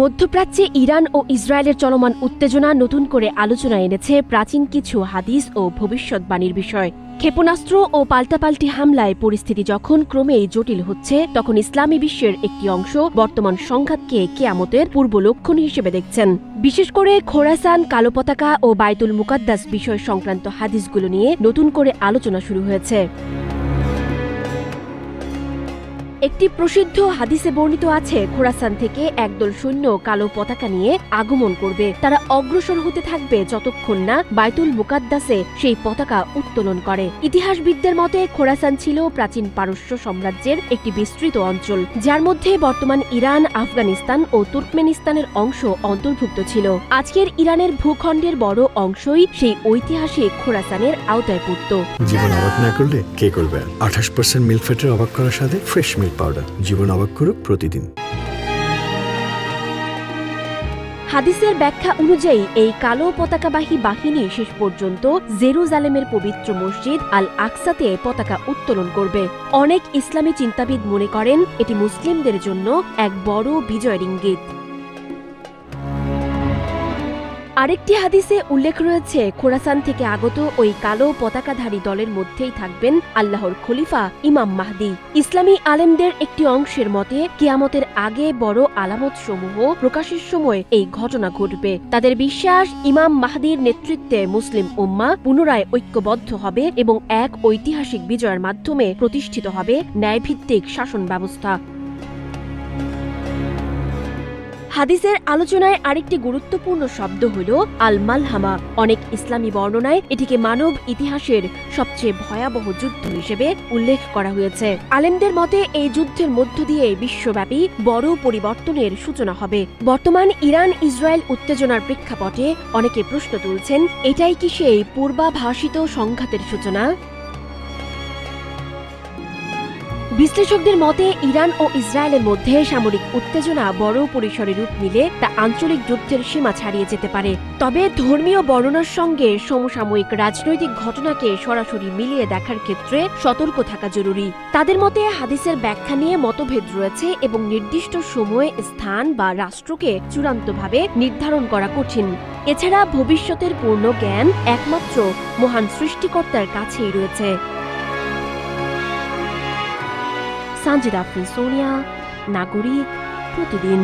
মধ্যপ্রাচ্যে ইরান ও ইসরায়েলের চলমান উত্তেজনা নতুন করে আলোচনা এনেছে প্রাচীন কিছু হাদিস ও ভবিষ্যৎবাণীর বিষয়। ক্ষেপণাস্ত্র ও পাল্টাপাল্টি হামলায় পরিস্থিতি যখন ক্রমেই জটিল হচ্ছে, তখন ইসলামী বিশ্বের একটি অংশ বর্তমান সংঘাতকে কিয়ামতের পূর্ব লক্ষণ হিসেবে দেখছেন। বিশেষ করে খোরাসান, কালো পতাকা ও বায়তুল মুকাদ্দাস বিষয় সংক্রান্ত হাদিসগুলো নিয়ে নতুন করে আলোচনা শুরু হয়েছে। একটি প্রসিদ্ধ হাদিসে বর্ণিত আছে, খোরাসান থেকে একদল সৈন্য কালো পতাকা নিয়ে আগমন করবে। তারা অগ্রসর হতে থাকবে যতক্ষণ না বায়তুল মুকাদ্দাসে সেই পতাকা উত্তোলন করে। ইতিহাসবিদদের মতে খোরাসান ছিল প্রাচীন পারস্য সাম্রাজ্যের একটি বিস্তৃত অঞ্চল, যার মধ্যে বর্তমান ইরান, আফগানিস্তান ও তুর্কমেনিস্তানের অংশ অন্তর্ভুক্ত ছিল। আজকের ইরানের ভূখণ্ডের বড় অংশই সেই ঐতিহাসিক খোরাসানের আওতায় পড়ত। জীবন অবাক না করলে কে করবে? 28% মিল্ক ফ্যাটের অবাক করার সাথে ফ্রেশ মিল্ক পাউডার। জীবন অবাক করুক প্রতিদিন। হাদিসের ব্যাখ্যা অনুযায়ী এই কালো পতাকাবাহী বাহিনী শেষ পর্যন্ত জেরুজালেমের পবিত্র মসজিদ আল আকসাতে পতাকা উত্তোলন করবে। অনেক ইসলামী চিন্তাবিদ মনে করেন এটি মুসলিমদের জন্য এক বড় বিজয়ের ইঙ্গিত। আরেকটি হাদিসে উল্লেখ রয়েছে, খোরাসান থেকে আগত ওই কালো পতাকাধারী দলের মধ্যেই থাকবেন আল্লাহর খলিফা ইমাম মাহদী। ইসলামী আলেমদের একটি অংশের মতে কিয়ামতের আগে বড় আলামত সমূহ প্রকাশের সময় এই ঘটনা ঘটবে। তাদের বিশ্বাস, ইমাম মাহদীর নেতৃত্বে মুসলিম উম্মাহ পুনরায় ঐক্যবদ্ধ হবে এবং এক ঐতিহাসিক বিজয়ের মাধ্যমে প্রতিষ্ঠিত হবে ন্যায়ভিত্তিক শাসন ব্যবস্থা। হাদিসের আলোচনায় আরেকটি গুরুত্বপূর্ণ শব্দ হল আল মালহামা। অনেক ইসলামী বর্ণনায় এটিকে মানব ইতিহাসের সবচেয়ে ভয়াবহ যুদ্ধ হিসেবে উল্লেখ করা হয়েছে। আলেমদের মতে এই যুদ্ধের মধ্য দিয়ে বিশ্বব্যাপী বড় পরিবর্তনের সূচনা হবে। বর্তমান ইরান ইসরায়েল উত্তেজনার প্রেক্ষাপটে অনেকে প্রশ্ন তুলছেন, এটাই কি সেই পূর্বাভাসিত সংঘাতের সূচনা? বিশ্লেষকদের মতে ইরান ও ইসরায়েলের মধ্যে সামরিক উত্তেজনা বড় পরিসরে রূপ নিলে তা আঞ্চলিক যুদ্ধের সীমা ছাড়িয়ে যেতে পারে। তবে ধর্মীয় বর্ণনার সঙ্গে সমসাময়িক রাজনৈতিক ঘটনাকে সরাসরি মিলিয়ে দেখার ক্ষেত্রে সতর্ক থাকা জরুরি। তাদের মতে হাদিসের ব্যাখ্যা নিয়ে মতভেদ রয়েছে এবং নির্দিষ্ট সময়, স্থান বা রাষ্ট্রকে চূড়ান্তভাবে নির্ধারণ করা কঠিন। এছাড়া ভবিষ্যতের পূর্ণ জ্ঞান একমাত্র মহান সৃষ্টিকর্তার কাছেই রয়েছে। সানজিদা আফরিন, সোনিয়া, নাগরিক, প্রতিদিন।